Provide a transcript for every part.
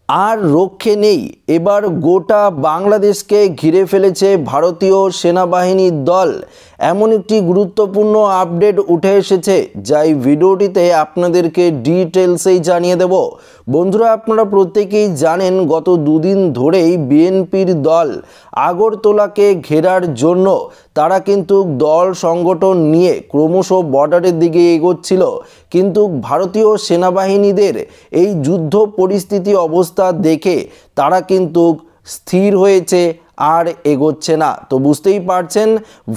আর রক্ষে নেই। এবার গোটা বাংলাদেশকে ঘিরে ফেলেছে ভারতীয় সেনাবাহিনীর দল। এমন একটি গুরুত্বপূর্ণ আপডেট উঠে এসেছে যা এই ভিডিওটিতে আপনাদেরকে ডিটেলসেই জানিয়ে দেব। বন্ধুরা, আপনারা প্রত্যেকেই জানেন গত দুদিন ধরেই বিএনপির দল আগরতলাকে ঘেরার জন্য তারা কিন্তু দল সংগঠন নিয়ে ক্রমশ বর্ডারের দিকে এগোচ্ছিল, কিন্তু ভারতীয় সেনাবাহিনীদের এই যুদ্ধ পরিস্থিতি অবস্থা দেখে তারা কিন্তু স্থির হয়েছে, আর এগোচ্ছে না। তো বুঝতেই পারছেন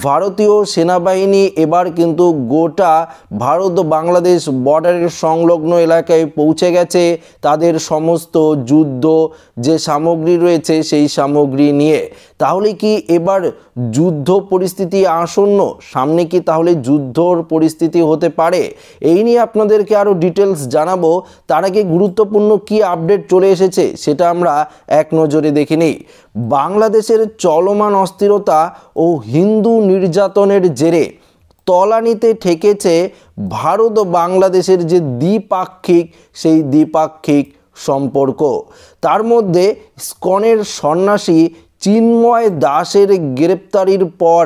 ভারতীয় সেনাবাহিনী এবার কিন্তু গোটা ভারত বাংলাদেশ বর্ডারের সংলগ্ন এলাকায় পৌঁছে গেছে তাদের সমস্ত যুদ্ধ যে সামগ্রী রয়েছে সেই সামগ্রী নিয়ে। তাহলে কি এবার যুদ্ধ পরিস্থিতি আসন্ন? সামনে কি তাহলে যুদ্ধর পরিস্থিতি হতে পারে? এই নিয়ে আপনাদেরকে আরও ডিটেলস জানাবো। তার আগে গুরুত্বপূর্ণ কি আপডেট চলে এসেছে সেটা আমরা এক নজরে দেখে নিই। বাংলাদেশের চলমান অস্থিরতা ও হিন্দু নির্যাতনের জেরে তলানিতে ঠেকেছে ভারত ও বাংলাদেশের যে দ্বিপাক্ষিক সেই দ্বিপাক্ষিক সম্পর্ক। তার মধ্যে ইসকনের সন্ন্যাসী চিন্ময় দাসের গ্রেপ্তারির পর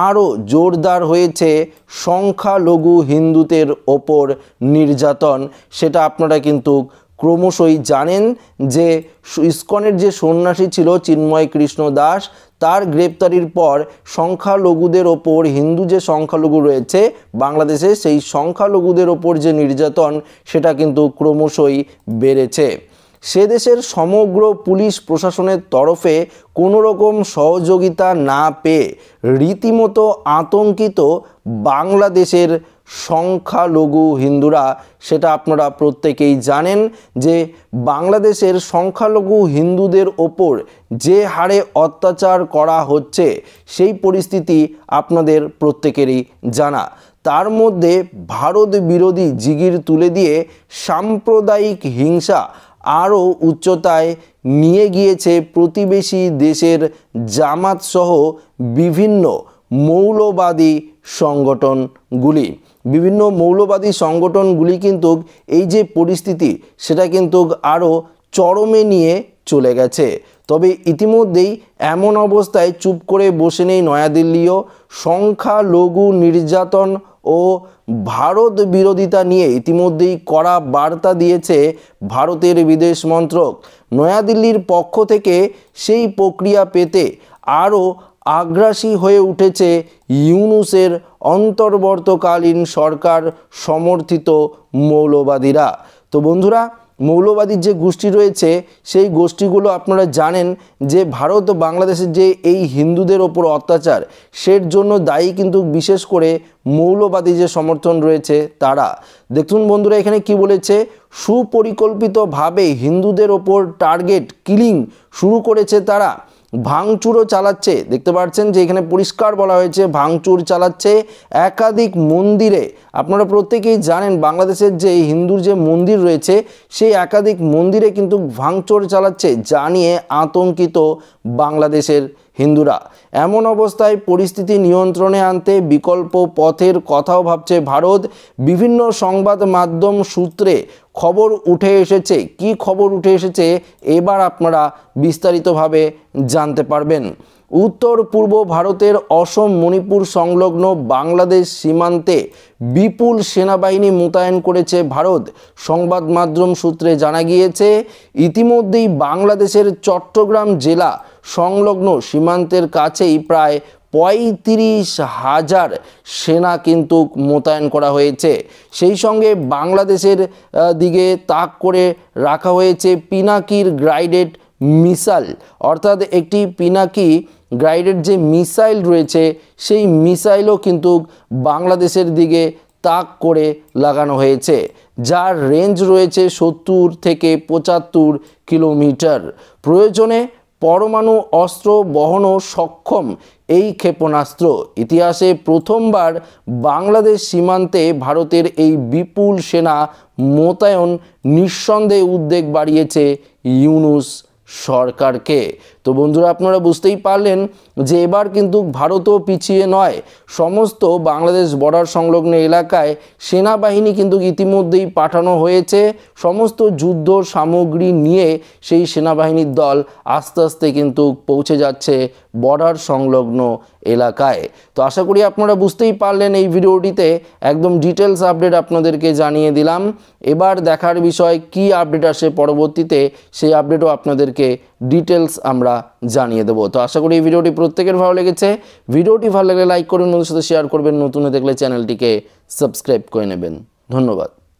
আরও জোরদার হয়েছে সংখ্যালঘু হিন্দুদের ওপর নির্যাতন। সেটা আপনারা কিন্তু ক্রমশই জানেন যে ইসকনের যে সন্ন্যাসী ছিল চিন্ময় কৃষ্ণ দাস, তার গ্রেপ্তারির পর সংখ্যালঘুদের ওপর, হিন্দু যে সংখ্যালঘু রয়েছে বাংলাদেশে সেই সংখ্যালঘুদের ওপর যে নির্যাতন সেটা কিন্তু ক্রমশই বেড়েছে। সে দেশের সমগ্র পুলিশ প্রশাসনের তরফে কোনো রকম সহযোগিতা না পেয়ে রীতিমতো আতঙ্কিত বাংলাদেশের সংখ্যালঘু হিন্দুরা। সেটা আপনারা প্রত্যেকেই জানেন যে বাংলাদেশের সংখ্যালঘু হিন্দুদের ওপর যে হারে অত্যাচার করা হচ্ছে সেই পরিস্থিতি আপনাদের প্রত্যেকেরই জানা। তার মধ্যে ভারত বিরোধী জিগির তুলে দিয়ে সাম্প্রদায়িক হিংসা আরও উচ্চতায় নিয়ে গিয়েছে প্রতিবেশী দেশের জামাত সহ বিভিন্ন মৌলবাদী সংগঠনগুলি। বিভিন্ন মৌলবাদী সংগঠনগুলি কিন্তু এই যে পরিস্থিতি সেটা কিন্তু আরও চরমে নিয়ে চলে গেছে। তবে ইতিমধ্যেই এমন অবস্থায় চুপ করে বসে নেই নয়াদিল্লিও। সংখ্যালঘু নির্যাতন ও ভারত বিরোধিতা নিয়ে ইতিমধ্যেই কড়া বার্তা দিয়েছে ভারতের বিদেশ মন্ত্রক। নয়াদিল্লির পক্ষ থেকে সেই প্রক্রিয়া পেতে আরও আগ্রাসী হয়ে উঠেছে ইউনূসের অন্তর্বর্তীকালীন সরকার সমর্থিত মৌলবাদীরা। তো বন্ধুরা, মৌলবাদীর যে গোষ্ঠী রয়েছে সেই গোষ্ঠীগুলো আপনারা জানেন যে ভারত ও বাংলাদেশের যে এই হিন্দুদের ওপর অত্যাচার সের জন্য দায়ী কিন্তু বিশেষ করে মৌলবাদী যে সমর্থন রয়েছে তারা। দেখুন বন্ধুরা, এখানে কি বলেছে, সুপরিকল্পিতভাবে হিন্দুদের ওপর টার্গেট কিলিং শুরু করেছে তারা, ভাঙচুরও চালাচ্ছে। দেখতে পাচ্ছেন যে এখানে পরিষ্কার বলা হয়েছে ভাঙচুর চালাচ্ছে একাধিক মন্দিরে। আপনারা প্রত্যেকেই জানেন বাংলাদেশের যে হিন্দুর যে মন্দির রয়েছে সেই একাধিক মন্দিরে কিন্তু ভাঙচুর চালাচ্ছে, যা নিয়ে আতঙ্কিত বাংলাদেশের হিন্দুরা। এমন অবস্থায় পরিস্থিতি নিয়ন্ত্রণে আনতে বিকল্প পথের কথাও ভাবছে ভারত। বিভিন্ন সংবাদ মাধ্যম সূত্রে খবর উঠে এসেছে। কি খবর উঠে এসেছে এবার আপনারা বিস্তারিতভাবে জানতে পারবেন। উত্তর পূর্ব ভারতের অসম মণিপুর সংলগ্ন বাংলাদেশ সীমান্তে বিপুল সেনাবাহিনী মোতায়েন করেছে ভারত। সংবাদ মাধ্যম সূত্রে জানা গিয়েছে ইতিমধ্যেই বাংলাদেশের চট্টগ্রাম জেলা সংলগ্ন সীমান্তের কাছেই প্রায় ৩৫,০০০ সেনা কিন্তু মোতায়েন করা হয়েছে। সেই সঙ্গে বাংলাদেশের দিকে তাক করে রাখা হয়েছে পিনাকির গাইডেড মিসাইল, অর্থাৎ একটি পিনাকি গাইডেড যে মিসাইল রয়েছে সেই মিসাইলও কিন্তু বাংলাদেশের দিকে তাক করে লাগানো হয়েছে, যার রেঞ্জ রয়েছে ৭০ থেকে ৭৫ কিলোমিটার। প্রয়োজনে পরমাণু অস্ত্র বহনও সক্ষম এই ক্ষেপণাস্ত্র। ইতিহাসে প্রথমবার বাংলাদেশ সীমান্তে ভারতের এই বিপুল সেনা মোতায়েন নিঃসন্দেহে উদ্বেগ বাড়িয়েছে ইউনূস সরকারকে। তো বন্ধুরা, আপনারা বুঝতেই পারলেন যে এবার কিন্তু ভারতও পিছিয়ে নয়। সমস্ত বাংলাদেশ বর্ডার সংলগ্ন এলাকায় সেনাবাহিনী কিন্তু ইতিমধ্যেই পাঠানো হয়েছে। সমস্ত যুদ্ধ সামগ্রী নিয়ে সেই সেনাবাহিনীর দল আস্তে আস্তে কিন্তু পৌঁছে যাচ্ছে বর্ডার সংলগ্ন এলাকায়। তো আশা করি আপনারা বুঝতেই পারলেন এই ভিডিওটিতে একদম ডিটেলস আপডেট আপনাদেরকে জানিয়ে দিলাম। এবার দেখার বিষয় কি আপডেট আসে পরবর্তীতে, সেই আপডেটও আপনাদেরকে ডিটেলস আমরা জানিয়ে দেবো। তো আশা করি এই ভিডিওটি প্রত্যেকের ভালো লেগেছে। ভিডিওটি ভালো লাগলে লাইক করবেন, বন্ধুদের সাথে শেয়ার করবেন, নতুন হয়ে দেখলে চ্যানেলটিকে সাবস্ক্রাইব করে নেবেন। ধন্যবাদ।